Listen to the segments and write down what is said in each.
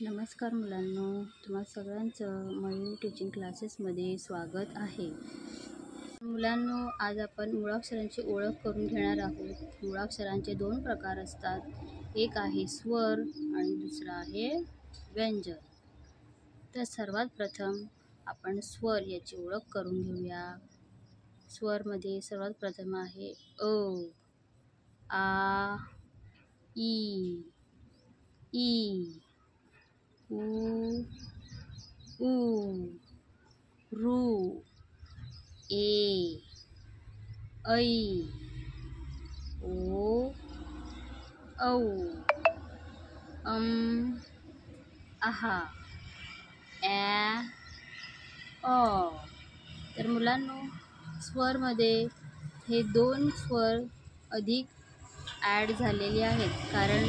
नमस्कार मुलांनो, तुम्हा सगळ्यांचं मयूर टीचिंग क्लासेसमध्ये स्वागत आहे. मुलांनो, आज आपण मुळाक्षरांची ओळख करून घेणार आहोत. मुळाक्षरांचे 2 प्रकार असतात. एक आहे स्वर आणि दुसरा आहे व्यंजन. तर सर्वात प्रथम आपण स्वर याची ओळख करून घेऊया. स्वरमध्ये सर्वात प्रथम आहे अ, आ, ई, ई, उ, ऊ, रू, ए, ऐ, ओ, औ, आहा, ॲ, अ. तर मुलांनो, स्वरमध्ये हे 2 स्वर अधिक ॲड झालेले आहेत, कारण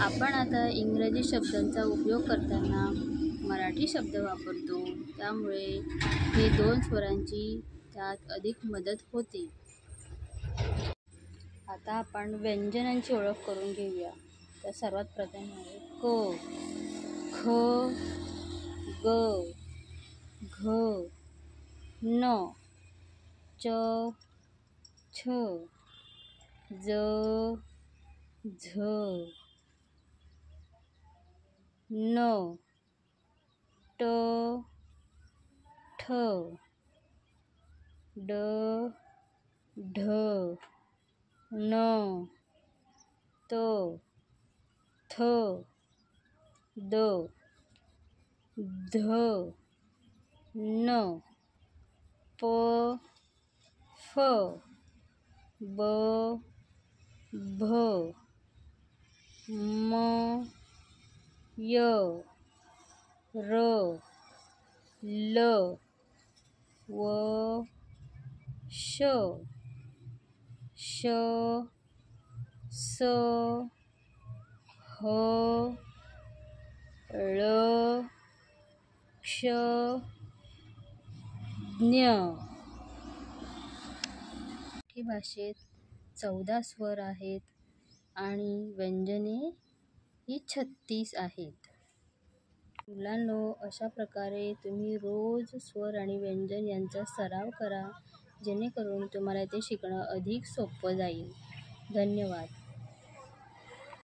आपण आता इंग्रजी शब्दांचा उपयोग करताना मराठी शब्द वापरतो, त्यामुळे हे 2 स्वरांची त्यात अधिक मदत होते. आता आपण व्यंजनांची ओळख करून घेऊया. तर सर्वात प्रथम आहे क, ख, ग, घ, न, च, छ, ज, झ, न, ट, ठ, ड, ढ, न, त, थ, द, ध, न, प, फ, ब, भ, म, य, र, ल, व, श, श, स, ह, ळ, क्ष, ज्ञ. मराठी भाषेत 14 स्वर आहेत आणि व्यंजने ही 36 आहेत. मुलांनो, अशा प्रकारे तुम्ही रोज स्वर आणि व्यंजन यांचा सराव करा, जेणेकरून तुम्हाला ते शिकणं अधिक सोपं जाईल. धन्यवाद.